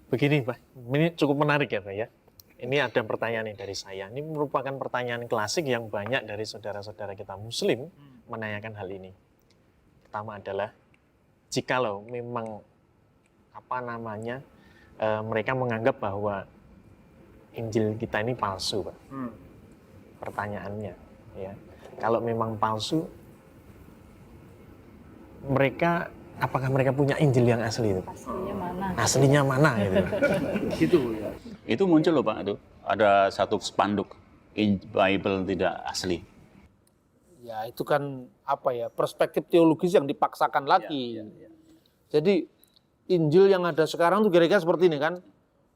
Begini Pak, ini cukup menarik ya Pak ya. Ini ada pertanyaan nih dari saya. Ini merupakan pertanyaan klasik yang banyak dari saudara-saudara kita Muslim menanyakan hal ini. Pertama adalah, jikalau memang mereka menganggap bahwa Injil kita ini palsu, Pak. Pertanyaannya, ya, kalau memang palsu, apakah mereka punya Injil yang asli itu? Aslinya mana? Aslinya mana gitu? Gitu ya. Itu muncul loh Pak, itu ada satu spanduk Bible tidak asli. Ya itu kan perspektif teologis yang dipaksakan lagi. Jadi Injil yang ada sekarang tuh kira-kira seperti ini kan.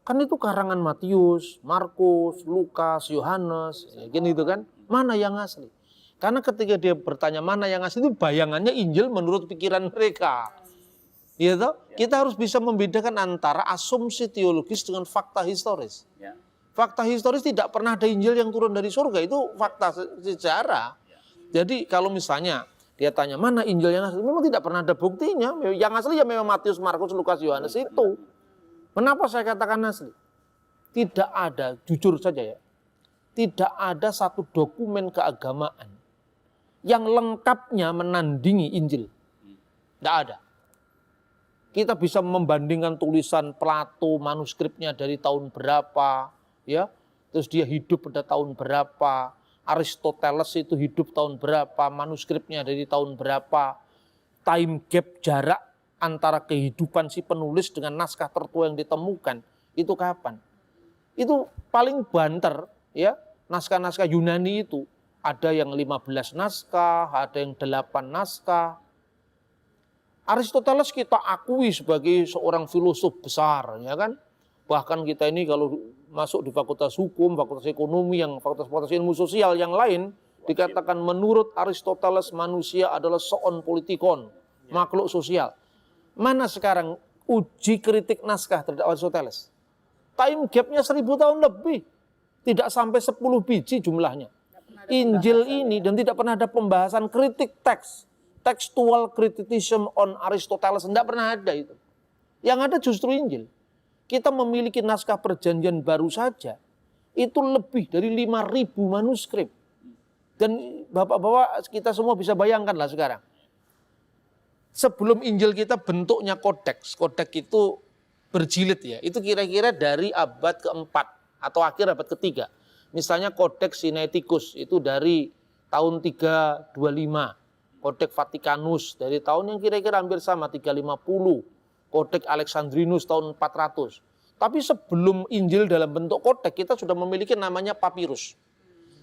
Kan itu karangan Matius, Markus, Lukas, Yohanes, gitu kan. Mana yang asli? Karena ketika dia bertanya mana yang asli itu bayangannya Injil menurut pikiran mereka. Gitu? Kita harus bisa membedakan antara asumsi teologis dengan fakta historis. Fakta historis tidak pernah ada Injil yang turun dari surga, itu fakta sejarah. Jadi kalau misalnya dia tanya mana Injil yang asli, memang tidak pernah ada buktinya. Yang asli ya memang Matius, Markus, Lukas, Yohanes itu. Kenapa saya katakan asli? Tidak ada, jujur saja ya, tidak ada satu dokumen keagamaan yang lengkapnya menandingi Injil. Tidak ada. Kita bisa membandingkan tulisan Plato, manuskripnya dari tahun berapa, ya, terus dia hidup pada tahun berapa, Aristoteles itu hidup tahun berapa, manuskripnya dari tahun berapa, time gap jarak antara kehidupan si penulis dengan naskah tertua yang ditemukan, itu kapan? Itu paling banter, ya, naskah-naskah Yunani itu, ada yang 15 naskah, ada yang 8 naskah. Aristoteles kita akui sebagai seorang filosof besar, ya kan? Bahkan kita ini kalau masuk di fakultas hukum, fakultas ekonomi, yang fakultas ilmu sosial yang lain, dikatakan menurut Aristoteles manusia adalah zoon politikon, makhluk sosial. Mana sekarang uji kritik naskah terhadap Aristoteles? Time gapnya 1000 tahun lebih. Tidak sampai 10 biji jumlahnya. Injil ini dan tidak pernah ada pembahasan kritik teks. Textual criticism on Aristoteles. Tidak pernah ada itu. Yang ada justru Injil. Kita memiliki naskah perjanjian baru saja. Itu lebih dari 5.000 manuskrip. Dan bapak-bapak kita semua bisa bayangkan lah sekarang. Sebelum Injil kita bentuknya kodeks. Kodeks itu berjilid ya. Itu kira-kira dari abad keempat atau akhir abad ketiga. Misalnya Kodeks Sinaiticus itu dari tahun 325. Kodeks Vatikanus dari tahun yang kira-kira hampir sama 350. Kodeks Alexandrinus tahun 400. Tapi sebelum Injil dalam bentuk kodeks kita sudah memiliki namanya papirus.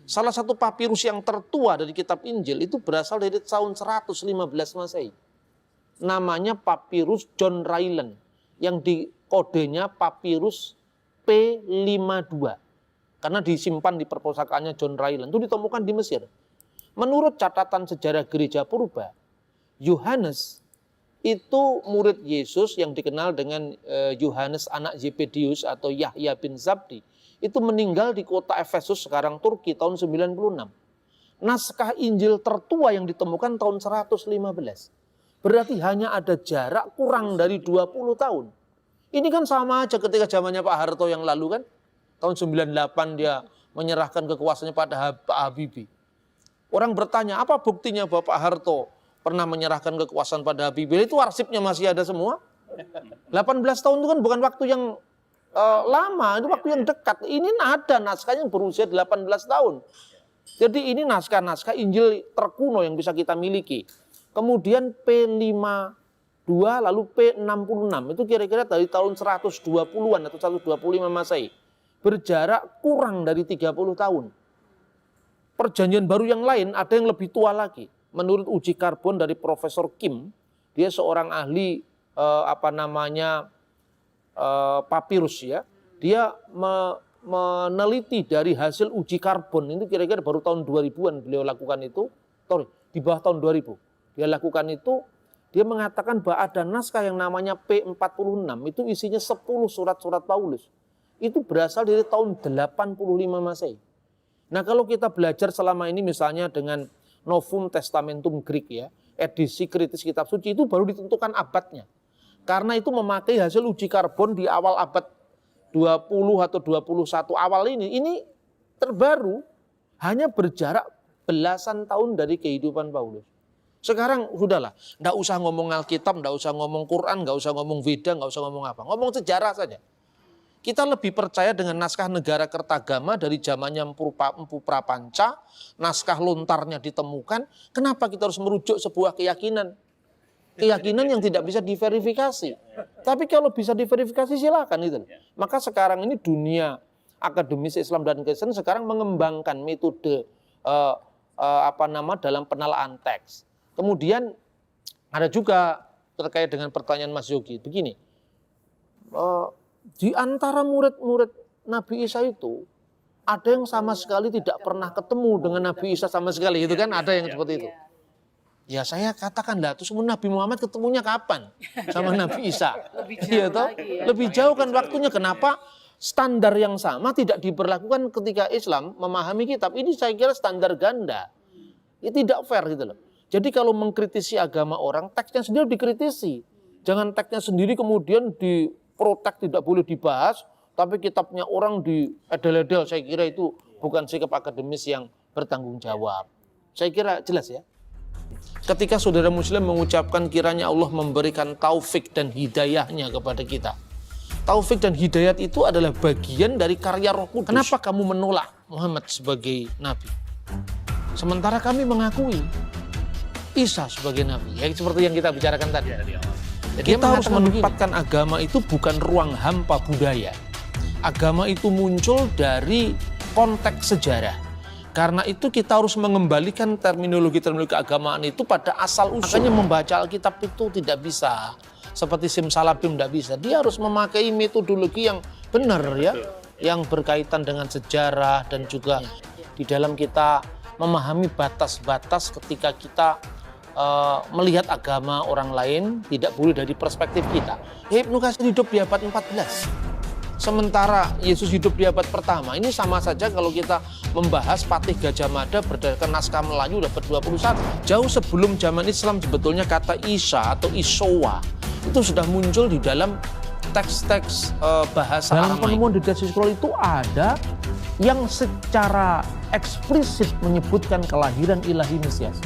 Salah satu papirus yang tertua dari kitab Injil itu berasal dari tahun 115 Masehi. Namanya papirus John Ryland yang di kodenya papirus P52 karena disimpan di perpustakaannya John Ryland. Itu ditemukan di Mesir. Menurut catatan sejarah gereja purba, Yohanes itu murid Yesus yang dikenal dengan Yohanes anak Zebedius atau Yahya bin Zabdi. Itu meninggal di kota Efesus sekarang Turki tahun 96. Naskah Injil tertua yang ditemukan tahun 115. Berarti hanya ada jarak kurang dari 20 tahun. Ini kan sama aja ketika zamannya Pak Harto yang lalu kan. Tahun 98 dia menyerahkan kekuasaannya pada Pak Habibie. Orang bertanya, apa buktinya Bapak Harto pernah menyerahkan kekuasaan pada Habibie? Itu arsipnya masih ada semua. 18 tahun itu kan bukan waktu yang lama, itu waktu yang dekat. Ini ada naskah yang berusia 18 tahun. Jadi ini naskah-naskah Injil terkuno yang bisa kita miliki. Kemudian P52 lalu P66 itu kira-kira dari tahun 120-an atau 125 Masehi. Berjarak kurang dari 30 tahun. Perjanjian baru yang lain ada yang lebih tua lagi. Menurut uji karbon dari Profesor Kim, dia seorang ahli papirus ya. Dia meneliti dari hasil uji karbon itu kira-kira baru tahun 2000-an beliau lakukan itu. Di bawah tahun 2000. Dia lakukan itu, dia mengatakan bahwa ada naskah yang namanya P46, itu isinya 10 surat-surat Paulus. Itu berasal dari tahun 85 Masehi. Nah kalau kita belajar selama ini misalnya dengan Novum Testamentum Greek ya, edisi kritis kitab suci itu baru ditentukan abadnya. Karena itu memakai hasil uji karbon di awal abad 20 atau 21 awal ini terbaru, hanya berjarak belasan tahun dari kehidupan Paulus. Sekarang sudahlah, nggak usah ngomong Alkitab, nggak usah ngomong Quran, nggak usah ngomong Veda, nggak usah ngomong apa, ngomong sejarah saja. Kita lebih percaya dengan naskah Negara Kertagama dari zamannya Empu Prapanca, naskah lontarnya ditemukan. Kenapa kita harus merujuk sebuah keyakinan? Keyakinan yang tidak bisa diverifikasi. Tapi kalau bisa diverifikasi silakan itu. Maka sekarang ini dunia akademis Islam dan Kristen sekarang mengembangkan metode dalam penelaan teks. Kemudian ada juga terkait dengan pertanyaan Mas Yogi. Begini, di antara murid-murid Nabi Isa itu ada yang sama sekali tidak pernah ketemu dengan Nabi Isa sama sekali. Itu kan ada yang seperti itu. Ya saya katakan lah, terus Nabi Muhammad ketemunya kapan sama Nabi Isa? Lebih jauh kan waktunya. Kenapa standar yang sama tidak diberlakukan ketika Islam memahami kitab? Ini saya kira standar ganda. Ini tidak fair gitu loh. Jadi kalau mengkritisi agama orang, teksnya sendiri dikritisi. Jangan teksnya sendiri kemudian diprotek, tidak boleh dibahas, tapi kitabnya orang diedel-edel. Saya kira itu bukan sikap akademis yang bertanggung jawab. Saya kira jelas ya. Ketika saudara muslim mengucapkan kiranya Allah memberikan taufik dan hidayahnya kepada kita. Taufik dan hidayat itu adalah bagian dari karya Roh Kudus. Kenapa kamu menolak Muhammad sebagai nabi? Sementara kami mengakui Isa sebagai nabi. Ya, seperti yang kita bicarakan tadi. Jadi kita harus menempatkan agama itu bukan ruang hampa budaya. Agama itu muncul dari konteks sejarah. Karena itu kita harus mengembalikan terminologi-terminologi keagamaan itu pada asal usul. Makanya membaca Alkitab itu tidak bisa seperti simsalabim, tidak bisa. Dia harus memakai metodologi yang benar ya, yang berkaitan dengan sejarah dan juga di dalam kita memahami batas-batas ketika kita melihat agama orang lain tidak boleh dari perspektif kita. Ibnu Katsir hidup di abad 14. Sementara Yesus hidup di abad pertama. Ini sama saja kalau kita membahas Patih Gajah Mada berdasarkan naskah Melayu abad 21. Jauh sebelum zaman Islam sebetulnya kata Isa atau Isowa itu sudah muncul di dalam teks-teks bahasa Aramaik. Dalam penemuan di Dead Sea Scroll itu ada yang secara eksplisit menyebutkan kelahiran ilahi Mesias.